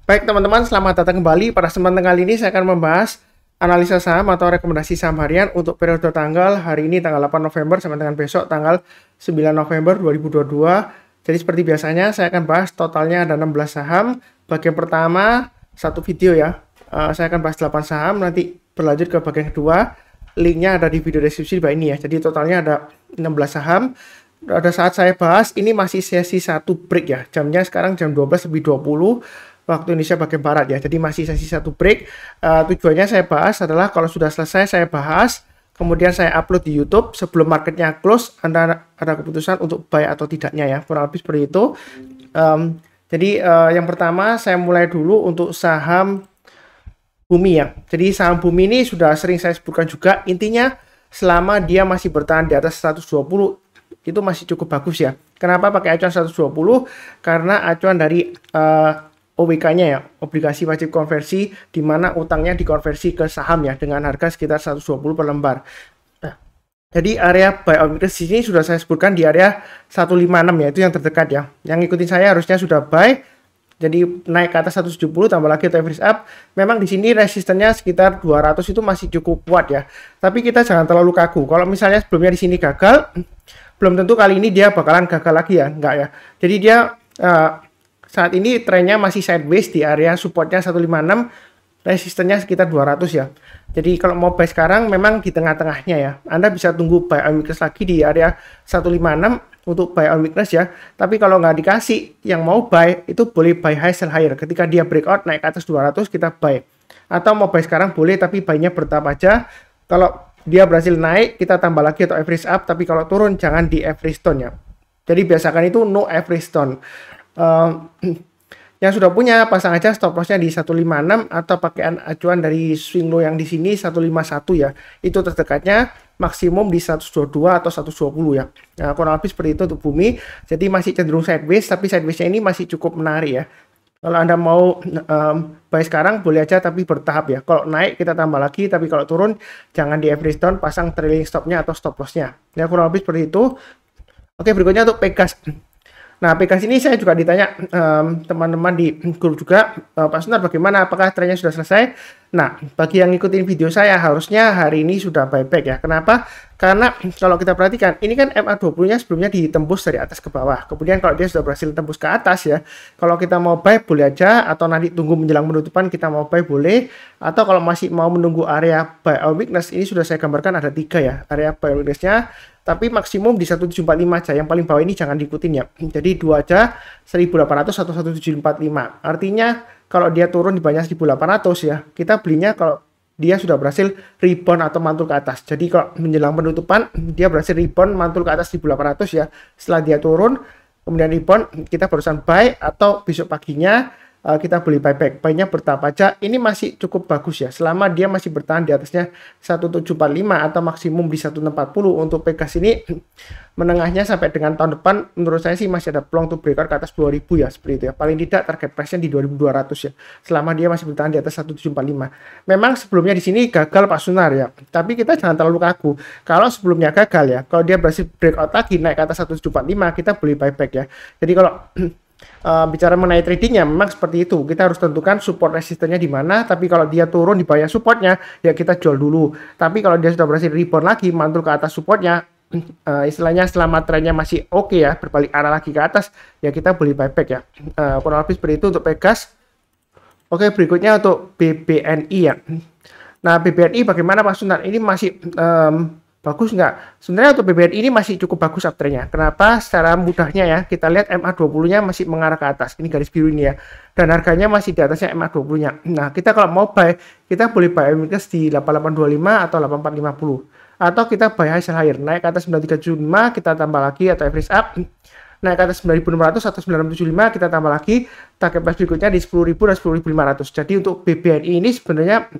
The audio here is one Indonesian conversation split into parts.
Baik teman-teman, selamat datang kembali. Pada kesempatan kali ini saya akan membahas analisa saham atau rekomendasi saham harian untuk periode tanggal hari ini tanggal 8 November sampai dengan besok tanggal 9 November 2022. Jadi seperti biasanya saya akan bahas totalnya ada 16 saham. Bagian pertama satu video ya. Saya akan bahas 8 saham, nanti berlanjut ke bagian kedua. Linknya ada di video deskripsi di bawah ini ya. Jadi totalnya ada 16 saham. Pada saat saya bahas ini masih sesi 1 break ya. Jamnya sekarang jam 12:20 waktu Indonesia bagian Barat ya. Jadi masih sesi 1 break. Tujuannya saya bahas adalah kalau sudah selesai saya bahas, kemudian saya upload di YouTube. Sebelum marketnya close, Anda ada keputusan untuk buy atau tidaknya ya. Kurang lebih seperti itu. Jadi yang pertama saya mulai dulu untuk saham Bumi ya. Jadi saham Bumi ini sudah sering saya sebutkan juga. Intinya selama dia masih bertahan di atas 120 itu masih cukup bagus ya. Kenapa pakai acuan 120? Karena acuan dari OWK-nya ya, obligasi wajib konversi, di mana utangnya dikonversi ke saham ya dengan harga sekitar 120 per lembar. Nah, jadi area buy on weakness di sini sudah saya sebutkan di area 156 ya, itu yang terdekat ya. Yang ngikutin saya harusnya sudah buy. Jadi naik ke atas 170 tambah lagi atau average up. Memang di sini resistennya sekitar 200 itu masih cukup kuat ya. Tapi kita jangan terlalu kaku. Kalau misalnya sebelumnya di sini gagal, belum tentu kali ini dia bakalan gagal lagi ya, enggak ya. Jadi dia saat ini trennya masih sideways di area supportnya 156, resistennya sekitar 200 ya. Jadi kalau mau buy sekarang memang di tengah-tengahnya ya. Anda bisa tunggu buy on weakness lagi di area 156 untuk buy on weakness ya. Tapi kalau nggak dikasih, yang mau buy itu boleh buy high sell higher. Ketika dia breakout naik ke atas 200 kita buy. Atau mau buy sekarang boleh tapi buy-nya bertahap aja. Kalau dia berhasil naik kita tambah lagi atau average up. Tapi kalau turun jangan di average down ya. Jadi biasakan itu no average down. Yang sudah punya pasang aja stop lossnya di 156 atau pakai acuan dari swing low yang di sini 151 ya. Itu terdekatnya maksimum di 122 atau 120 ya. Nah, kurang lebih seperti itu untuk Bumi. Jadi masih cenderung sideways, tapi sidewaysnya ini masih cukup menarik ya. Kalau Anda mau buy sekarang boleh aja tapi bertahap ya. Kalau naik kita tambah lagi, tapi kalau turun jangan di average down, pasang trailing stopnya atau stop lossnya. Ya kurang lebih seperti itu. Oke, berikutnya untuk Pegas. Nah, Pegas ini saya juga ditanya teman-teman di grup juga, Pak Sunar bagaimana, apakah trennya sudah selesai? Nah, bagi yang ngikutin video saya harusnya hari ini sudah buyback ya. Kenapa? Karena kalau kita perhatikan, ini kan MA20-nya sebelumnya ditembus dari atas ke bawah. Kemudian kalau dia sudah berhasil tembus ke atas ya, kalau kita mau buy boleh aja, atau nanti tunggu menjelang penutupan kita mau buy boleh, atau kalau masih mau menunggu area buy on weakness, ini sudah saya gambarkan ada 3 ya, area buy on weakness-nya. Tapi maksimum di 1745 aja, yang paling bawah ini jangan diikutin ya. Jadi 2 aja 1800 atau 1745. Artinya kalau dia turun di bawahnya 1800 ya, kita belinya kalau dia sudah berhasil rebound atau mantul ke atas. Jadi kalau menjelang penutupan dia berhasil rebound mantul ke atas 1800 ya. Setelah dia turun kemudian rebound, kita barusan buy atau besok paginya kita beli buyback. Buy-nya bertahap aja. Ini masih cukup bagus ya. Selama dia masih bertahan di atasnya 1745 atau maksimum di 1640 untuk Pegas ini menengahnya sampai dengan tahun depan menurut saya sih masih ada peluang untuk breakout ke atas 2000 ya, seperti itu ya. Paling tidak target price-nya di 2200 ya. Selama dia masih bertahan di atas 1745. Memang sebelumnya di sini gagal Pak Sunar ya. Tapi kita jangan terlalu kaku. Kalau sebelumnya gagal ya, kalau dia berhasil breakout lagi naik ke atas 1745, kita beli buyback ya. Jadi kalau bicara mengenai tradingnya memang seperti itu, kita harus tentukan support resistennya di mana. Tapi kalau dia turun di bawah supportnya ya kita jual dulu. Tapi kalau dia sudah berhasil rebound lagi mantul ke atas supportnya, istilahnya selama trennya masih oke ya, berbalik arah lagi ke atas ya kita beli buyback ya. Kurang lebih seperti itu untuk Pegas. Oke, berikutnya untuk BBNI ya. Nah, BBNI bagaimana Pak Sunar? Ini masih bagus nggak? Sebenarnya untuk BBNI ini masih cukup bagus uptrendnya. Kenapa? Secara mudahnya ya, kita lihat MA20-nya masih mengarah ke atas. Ini garis biru ini ya. Dan harganya masih di atasnya MA20-nya. Nah, kita kalau mau buy, kita boleh buy weakness di 8825 atau 8450. Atau kita buy high sell higher. Naik ke atas 9375, kita tambah lagi atau average up. Naik ke atas 9600 atau 9675, kita tambah lagi. Target price berikutnya di 10.000 dan 10.500. Jadi untuk BBNI ini sebenarnya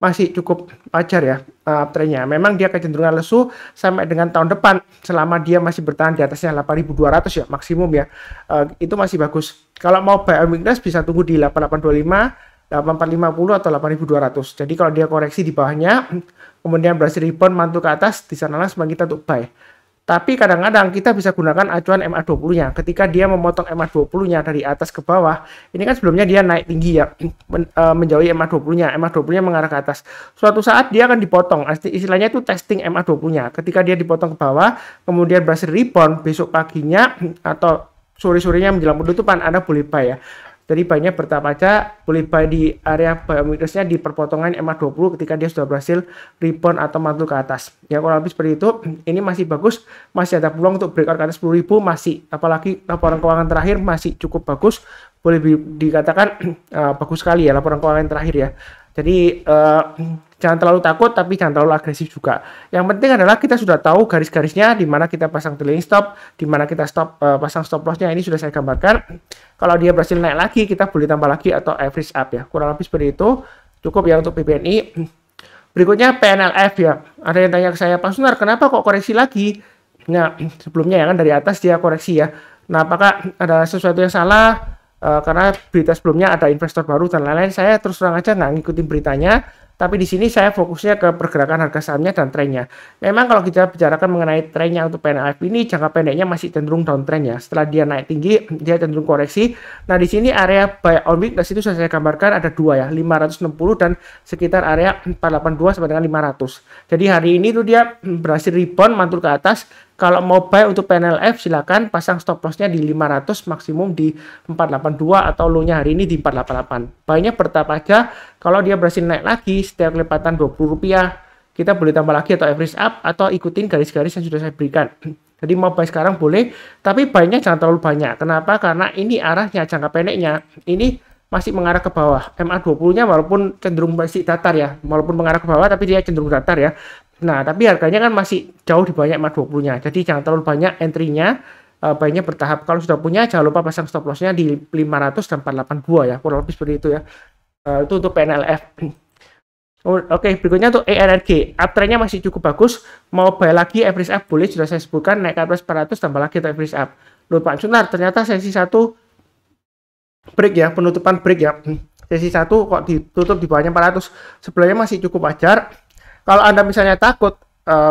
masih cukup wajar ya trennya. Memang dia kecenderungan lesu sampai dengan tahun depan selama dia masih bertahan di atasnya 8.200 ya maksimum ya. Itu masih bagus. Kalau mau buy on weakness bisa tunggu di 8825, 8450 atau 8200. Jadi kalau dia koreksi di bawahnya kemudian berhasil rebound mantul ke atas, di sana langsung kita untuk buy. Tapi kadang-kadang kita bisa gunakan acuan MA20-nya. Ketika dia memotong MA20-nya dari atas ke bawah, ini kan sebelumnya dia naik tinggi ya, menjauhi MA20-nya. MA20-nya mengarah ke atas. Suatu saat dia akan dipotong. Istilahnya itu testing MA20-nya. Ketika dia dipotong ke bawah, kemudian berhasil rebound, besok paginya atau sore-sorenya menjelang penutupan, Anda boleh buy ya. Jadi buy-nya bertahap aja, boleh buy di area buy weakness-nya di perpotongan MA20 ketika dia sudah berhasil rebound atau mantul ke atas. Ya kurang lebih seperti itu. Ini masih bagus, masih ada peluang untuk breakout ke atas 10.000 masih, apalagi laporan keuangan terakhir masih cukup bagus. Boleh dikatakan bagus sekali ya laporan keuangan terakhir ya. Jadi jangan terlalu takut tapi jangan terlalu agresif juga. Yang penting adalah kita sudah tahu garis-garisnya di mana kita pasang trailing stop, di mana kita pasang stop loss-nya. Ini sudah saya gambarkan. Kalau dia berhasil naik lagi, kita boleh tambah lagi atau average up ya. Kurang lebih seperti itu. Cukup ya untuk PBNI. Berikutnya PNLF ya. Ada yang tanya ke saya, Pak Sunar, kenapa kok koreksi lagi? Nah, sebelumnya ya kan dari atas dia koreksi ya. Nah, apakah ada sesuatu yang salah? Karena berita sebelumnya ada investor baru dan lain-lain, saya terus terang aja nggak ngikutin beritanya, tapi di sini saya fokusnya ke pergerakan harga sahamnya dan trennya. Memang kalau kita bicarakan mengenai trennya untuk PNLF ini, jangka pendeknya masih cenderung downtrend ya. Setelah dia naik tinggi, dia cenderung koreksi. Nah, di sini area buy on weakness itu sudah saya gambarkan ada dua ya, 560 dan sekitar area 482 sampai dengan 500. Jadi hari ini tuh dia berhasil rebound mantul ke atas. Kalau mau buy untuk PNLF silakan pasang stop loss-nya di 500, maksimum di 482 atau low-nya hari ini di 488. Buy-nya bertahap aja. Kalau dia berhasil naik lagi setiap kelipatan Rp20, kita boleh tambah lagi atau average up atau ikutin garis-garis yang sudah saya berikan. Jadi mau buy sekarang boleh, tapi buy-nya jangan terlalu banyak. Kenapa? Karena ini arahnya jangka pendeknya ini masih mengarah ke bawah. MA20-nya walaupun cenderung masih datar ya, walaupun mengarah ke bawah tapi dia cenderung datar ya. Nah, tapi harganya kan masih jauh di banyak MA20-nya. Jadi jangan terlalu banyak entry-nya, buy-nya bertahap. Kalau sudah punya jangan lupa pasang stop loss-nya di 500 dan 482 ya. Kurang lebih seperti itu ya. Itu untuk PNLF. Oke, berikutnya untuk ENRG. Uptrend-nya masih cukup bagus. Mau buy lagi average up boleh, sudah saya sebutkan naik ke atas 400 tambah lagi atau average up. Loh Pak Sunar, ternyata sesi 1 break ya, penutupan break ya. Sesi 1 kok ditutup di bawahnya 400. Sebenarnya masih cukup wajar. Kalau Anda misalnya takut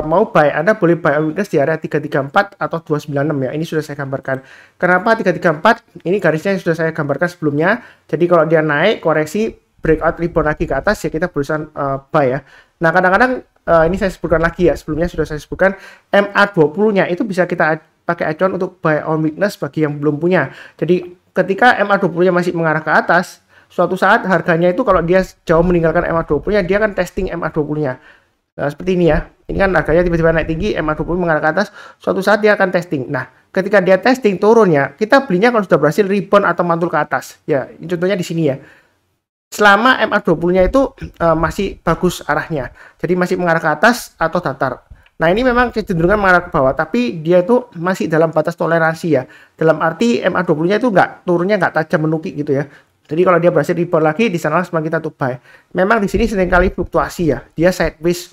mau buy, Anda boleh buy weakness di area 334 atau 296 ya. Ini sudah saya gambarkan. Kenapa 334? Ini garisnya yang sudah saya gambarkan sebelumnya. Jadi kalau dia naik, koreksi, breakout rebound lagi ke atas ya kita berusaha buy ya. Nah, kadang-kadang ini saya sebutkan lagi ya. Sebelumnya sudah saya sebutkan MA20-nya itu bisa kita pakai acuan untuk buy on weakness bagi yang belum punya. Jadi ketika MA20-nya masih mengarah ke atas, suatu saat harganya itu kalau dia jauh meninggalkan MA20-nya, dia akan testing MA20-nya. Nah, seperti ini ya. Ini kan harganya tiba-tiba naik tinggi, MA20 mengarah ke atas, suatu saat dia akan testing. Nah, ketika dia testing turunnya, kita belinya kalau sudah berhasil rebound atau mantul ke atas. Ya, contohnya di sini ya. Selama MA20-nya itu masih bagus arahnya. Jadi masih mengarah ke atas atau datar. Nah, ini memang kecenderungan mengarah ke bawah, tapi dia itu masih dalam batas toleransi ya. Dalam arti MA20-nya itu turunnya nggak tajam menukik gitu ya. Jadi kalau dia berhasil rebound lagi, di sana langsung kita tuh buy. Memang di sini seringkali fluktuasi ya. Dia sideways,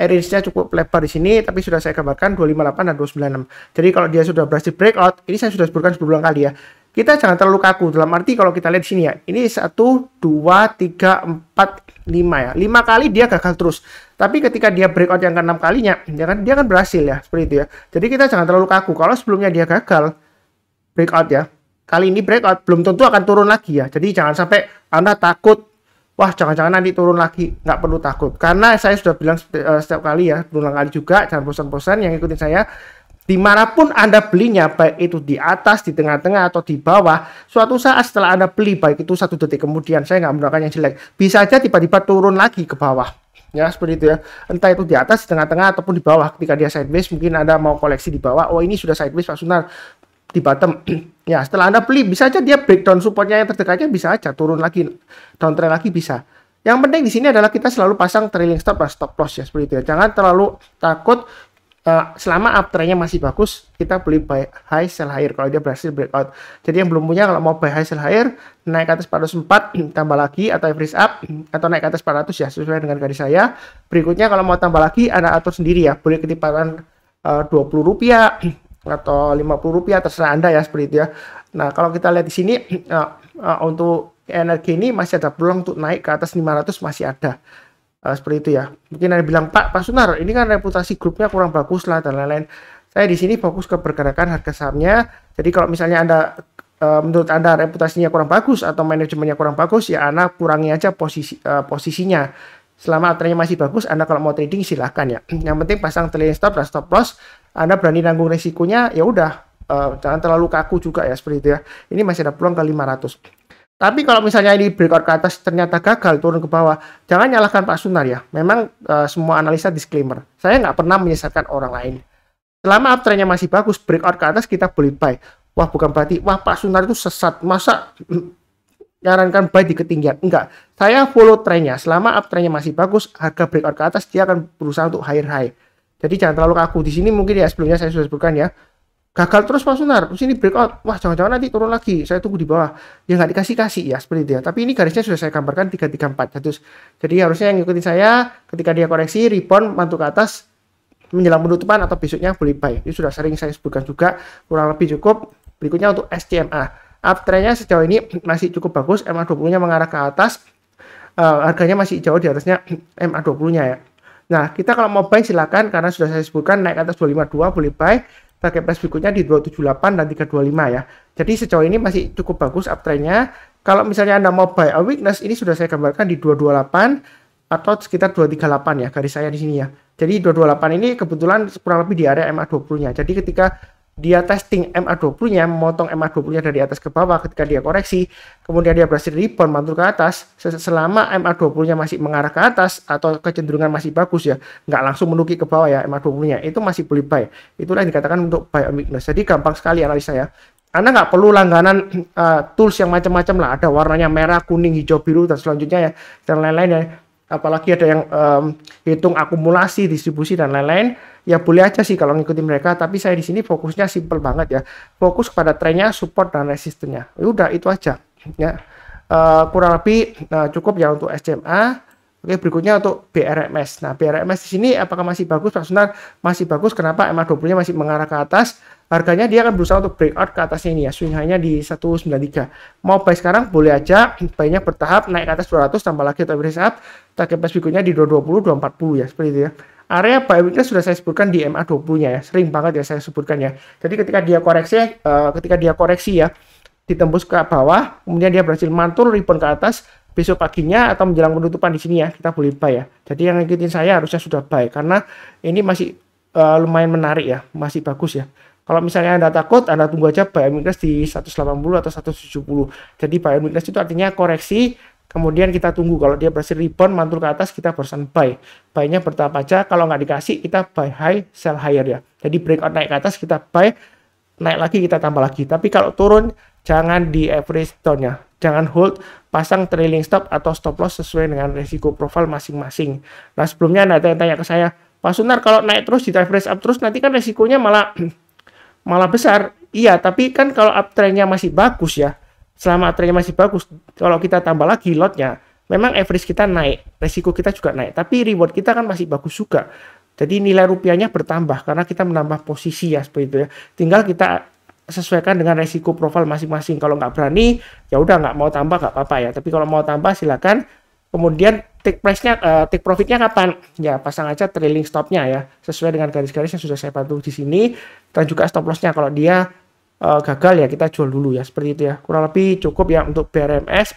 range-nya cukup lebar di sini, tapi sudah saya gambarkan 258 dan 296. Jadi kalau dia sudah berhasil breakout, ini saya sudah sebutkan berulang kali ya. Kita jangan terlalu kaku. Dalam arti kalau kita lihat di sini ya, ini 1, 2, 3, 4, 5 ya. 5 kali dia gagal terus. Tapi ketika dia breakout yang ke-6 kalinya, dia kan berhasil ya, seperti itu ya. Jadi kita jangan terlalu kaku. Kalau sebelumnya dia gagal breakout ya, kali ini breakout belum tentu akan turun lagi ya. Jadi jangan sampai Anda takut, wah jangan-jangan nanti turun lagi. Nggak perlu takut. Karena saya sudah bilang setiap kali ya, berulang kali juga, jangan bosan-bosan yang ikutin saya. Dimanapun Anda belinya, baik itu di atas, di tengah-tengah, atau di bawah, suatu saat setelah Anda beli, baik itu 1 detik kemudian, saya nggak menggunakan yang jelek, bisa aja tiba-tiba turun lagi ke bawah. Ya, seperti itu ya. Entah itu di atas, di tengah-tengah, ataupun di bawah. Ketika dia sideways, mungkin Anda mau koleksi di bawah, oh ini sudah sideways Pak Sunar, di bottom. Ya, setelah Anda beli, bisa aja dia breakdown supportnya yang terdekatnya, bisa aja turun lagi, downtrend lagi bisa. Yang penting di sini adalah kita selalu pasang trailing stop dan stop loss ya, seperti itu ya. Jangan terlalu takut. Selama uptrendnya masih bagus, kita beli buy high sell higher kalau dia berhasil breakout. Jadi yang belum punya, kalau mau buy high sell higher, naik ke atas 404 tambah lagi atau average up atau naik ke atas 400 ya, sesuai dengan garis saya. Berikutnya kalau mau tambah lagi, Anda atur sendiri ya, boleh ketipatan Rp20 atau Rp50, terserah Anda ya, seperti itu ya. Nah, kalau kita lihat di sini untuk energi ini masih ada peluang untuk naik ke atas 500, masih ada. Seperti itu ya. Mungkin ada bilang, Pak Sunar, ini kan reputasi grupnya kurang bagus lah dan lain-lain. Saya di sini fokus ke pergerakan harga sahamnya. Jadi kalau misalnya Anda menurut Anda reputasinya kurang bagus atau manajemennya kurang bagus, ya Anda kurangi aja posisinya. Selama uptrendnya masih bagus, Anda kalau mau trading silahkan ya. Yang penting pasang trailing stop dan stop loss. Anda berani nanggung resikonya, ya udah. Jangan terlalu kaku juga ya seperti itu ya. Ini masih ada peluang ke 500. Tapi kalau misalnya ini breakout ke atas ternyata gagal turun ke bawah, jangan nyalahkan Pak Sunar ya. Memang semua analisa disclaimer. Saya nggak pernah menyesatkan orang lain. Selama uptrendnya masih bagus, breakout ke atas kita boleh buy. Wah, bukan berarti wah Pak Sunar itu sesat. Masa nyarankan buy di ketinggian? Enggak. Saya follow trennya. Selama uptrendnya masih bagus, harga breakout ke atas dia akan berusaha untuk higher high. Jadi jangan terlalu kaku. Di sini mungkin ya sebelumnya saya sudah sebutkan ya. Gagal terus Pak Sunar, terus ini breakout, wah jangan-jangan nanti turun lagi, saya tunggu di bawah, ya nggak dikasih-kasih ya, seperti itu ya, tapi ini garisnya sudah saya gambarkan 334, jadi harusnya yang ngikutin saya, ketika dia koreksi, rebound, mantul ke atas, menjelang penutupan atau besoknya boleh buy, ini sudah sering saya sebutkan juga, kurang lebih cukup. Berikutnya untuk SCMA, uptrendnya sejauh ini masih cukup bagus, MA20-nya mengarah ke atas, harganya masih jauh di atasnya MA20-nya ya. Nah, kita kalau mau buy silakan, karena sudah saya sebutkan, naik ke atas 252 boleh buy, target price berikutnya di 278 dan 325 ya. Jadi sejauh ini masih cukup bagus uptrendnya. Kalau misalnya Anda mau buy a weakness, ini sudah saya gambarkan di 228 atau sekitar 238 ya, garis saya di sini ya. Jadi 228 ini kebetulan kurang lebih di area MA20-nya. Jadi ketika dia testing MA20-nya, memotong MA20-nya dari atas ke bawah, ketika dia koreksi, kemudian dia berhasil rebound mantul ke atas, selama MA20-nya masih mengarah ke atas atau kecenderungan masih bagus ya, nggak langsung menukik ke bawah ya MA20-nya, itu masih boleh buy. Itulah yang dikatakan untuk buy on weakness. Jadi gampang sekali analisa ya. Anda nggak perlu langganan tools yang macam-macam lah, ada warnanya merah, kuning, hijau, biru, dan selanjutnya ya, dan lain-lain ya. Apalagi ada yang hitung akumulasi, distribusi dan lain-lain, ya boleh aja sih kalau ngikutin mereka. Tapi saya di sini fokusnya simple banget ya, fokus pada trennya, support dan resistennya. Udah itu aja ya. Kurang lebih cukup ya untuk SCMA. Oke, berikutnya untuk BRMS. Nah, BRMS di sini apakah masih bagus Pak Sunar? Masih bagus. Kenapa? MA20-nya masih mengarah ke atas. Harganya dia akan berusaha untuk breakout ke atasnya ini ya. Swing high-nya di 193. Mau buy sekarang boleh aja. Buy-nya bertahap naik ke atas 200 tambah lagi atau average up. Target price berikutnya di 220, 240 ya. Seperti itu ya. Area buy weakness sudah saya sebutkan di MA20-nya ya. Sering banget ya saya sebutkan ya. Jadi ketika dia koreksi ya, ditembus ke bawah, kemudian dia berhasil mantul rebound ke atas, besok paginya atau menjelang penutupan di sini ya, kita boleh buy ya. Jadi yang ngikutin saya harusnya sudah buy, karena ini masih lumayan menarik ya, masih bagus ya. Kalau misalnya Anda takut, Anda tunggu aja buy weakness di 180 atau 170. Jadi buy weakness itu artinya koreksi, kemudian kita tunggu kalau dia berhasil rebound mantul ke atas, kita barusan buy. Buy-nya bertahap aja, kalau nggak dikasih kita buy high, sell higher ya. Jadi breakout naik ke atas kita buy, naik lagi kita tambah lagi. Tapi kalau turun jangan di average down-nya. Jangan hold, pasang trailing stop atau stop loss sesuai dengan resiko profil masing-masing. Nah, sebelumnya Anda tanya ke saya, Pak Sunar kalau naik terus di average up terus nanti kan resikonya malah besar. Iya, tapi kan kalau uptrendnya masih bagus ya, selama uptrendnya masih bagus, kalau kita tambah lagi lotnya, memang average kita naik, resiko kita juga naik, tapi reward kita kan masih bagus juga. Jadi nilai rupiahnya bertambah karena kita menambah posisi ya seperti itu ya. Tinggal kita sesuaikan dengan resiko profil masing-masing. Kalau nggak berani, ya udah nggak mau tambah nggak apa-apa ya. Tapi kalau mau tambah silakan. Kemudian take profitnya kapan? Ya pasang aja trailing stopnya ya, sesuai dengan garis-garis yang sudah saya bantu di sini, dan juga stop lossnya kalau dia gagal ya kita jual dulu ya, seperti itu ya. Kurang lebih cukup ya untuk BRMS.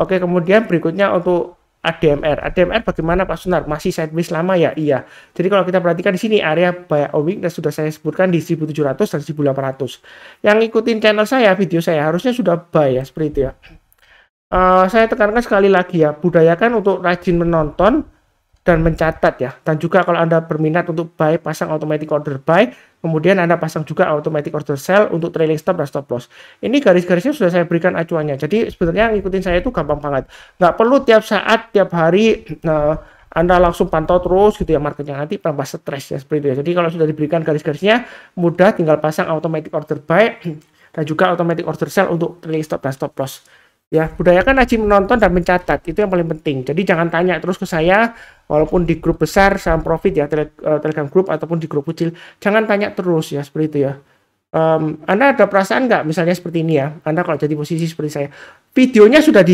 Oke, kemudian berikutnya untuk ADMR. ADMR bagaimana Pak Sunar? Masih sideways lama ya? Iya. Jadi kalau kita perhatikan di sini area buy on weakness sudah saya sebutkan di 1700 dan 1800. Yang ngikutin channel saya, video saya harusnya sudah buy ya, seperti itu ya. Saya tekankan sekali lagi ya, budayakan untuk rajin menonton dan mencatat ya. Dan juga kalau Anda berminat untuk buy, pasang automatic order buy, kemudian Anda pasang juga automatic order sell untuk trailing stop dan stop loss. Ini garis-garisnya sudah saya berikan acuannya. Jadi sebenarnya ngikutin saya itu gampang banget. Nggak perlu tiap saat, tiap hari Anda langsung pantau terus gitu ya marketnya, nanti tambah stres ya seperti itu ya. Jadi kalau sudah diberikan garis-garisnya mudah, tinggal pasang automatic order buy dan juga automatic order sell untuk trailing stop dan stop loss. Ya, budayakan rajin menonton dan mencatat, itu yang paling penting. Jadi jangan tanya terus ke saya, walaupun di grup besar saham profit ya, Telegram group ataupun di grup kecil, jangan tanya terus ya, seperti itu ya. Anda ada perasaan nggak misalnya seperti ini ya, Anda kalau jadi posisi seperti saya, videonya sudah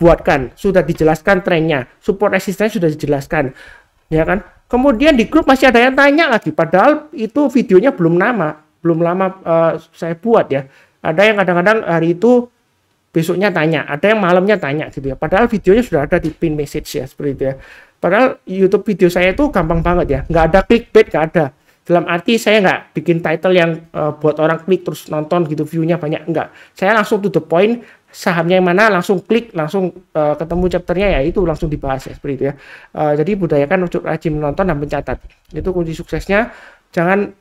dibuatkan, sudah dijelaskan trennya, support resistance sudah dijelaskan, ya kan. Kemudian di grup masih ada yang tanya lagi, padahal itu videonya belum lama saya buat ya. Ada yang kadang-kadang hari itu besoknya tanya, ada yang malamnya tanya gitu ya. Padahal videonya sudah ada di pin message ya, seperti itu ya. Padahal YouTube video saya itu gampang banget ya, nggak ada clickbait, nggak ada. Dalam arti saya nggak bikin title yang buat orang klik terus nonton gitu, view-nya banyak, enggak. Saya langsung to the point, sahamnya yang mana langsung klik, langsung ketemu chapternya ya itu langsung dibahas ya, seperti itu ya. Jadi budayakan untuk rajin menonton dan mencatat. Itu kunci suksesnya. Jangan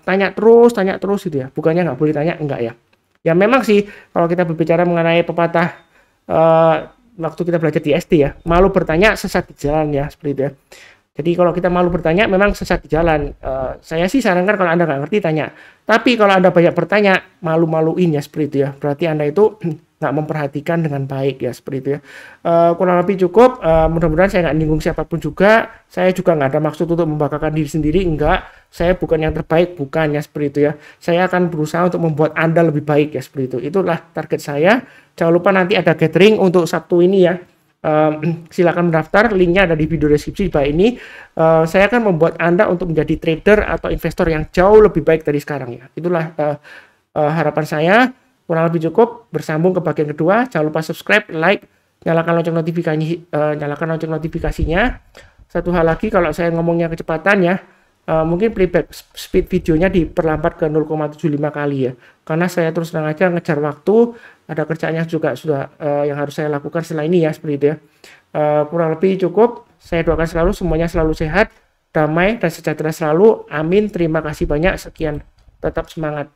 tanya terus gitu ya. Bukannya nggak boleh tanya, enggak ya. Ya memang sih kalau kita berbicara mengenai pepatah waktu kita belajar di SD ya, malu bertanya sesat di jalan ya, seperti itu ya. Jadi kalau kita malu bertanya memang sesat di jalan. Saya sih sarankan kalau Anda nggak ngerti tanya. Tapi kalau Anda banyak bertanya, malu-maluin ya, seperti itu ya. Berarti Anda itu nggak memperhatikan dengan baik ya, seperti itu ya. Kurang lebih cukup. Mudah-mudahan saya nggak nyinggung siapapun juga. Saya juga nggak ada maksud untuk membanggakan diri sendiri, enggak. Saya bukan yang terbaik, bukan ya, seperti itu ya. Saya akan berusaha untuk membuat Anda lebih baik ya, seperti itu. Itulah target saya. Jangan lupa nanti ada gathering untuk Sabtu ini ya. Silakan mendaftar, linknya ada di video deskripsi di bawah ini. Saya akan membuat Anda untuk menjadi trader atau investor yang jauh lebih baik dari sekarang ya. Itulah harapan saya. Kurang lebih cukup. Bersambung ke bagian kedua, jangan lupa subscribe, like, nyalakan lonceng notifikasinya. Satu hal lagi, kalau saya ngomongnya kecepatan ya, mungkin playback speed videonya diperlambat ke 0,75 kali ya, karena saya terus terang aja ngejar waktu, ada kerjaannya juga sudah yang harus saya lakukan setelah ini ya, seperti itu ya. Kurang lebih cukup. Saya doakan selalu semuanya selalu sehat, damai dan sejahtera selalu, amin. Terima kasih banyak, sekian, tetap semangat.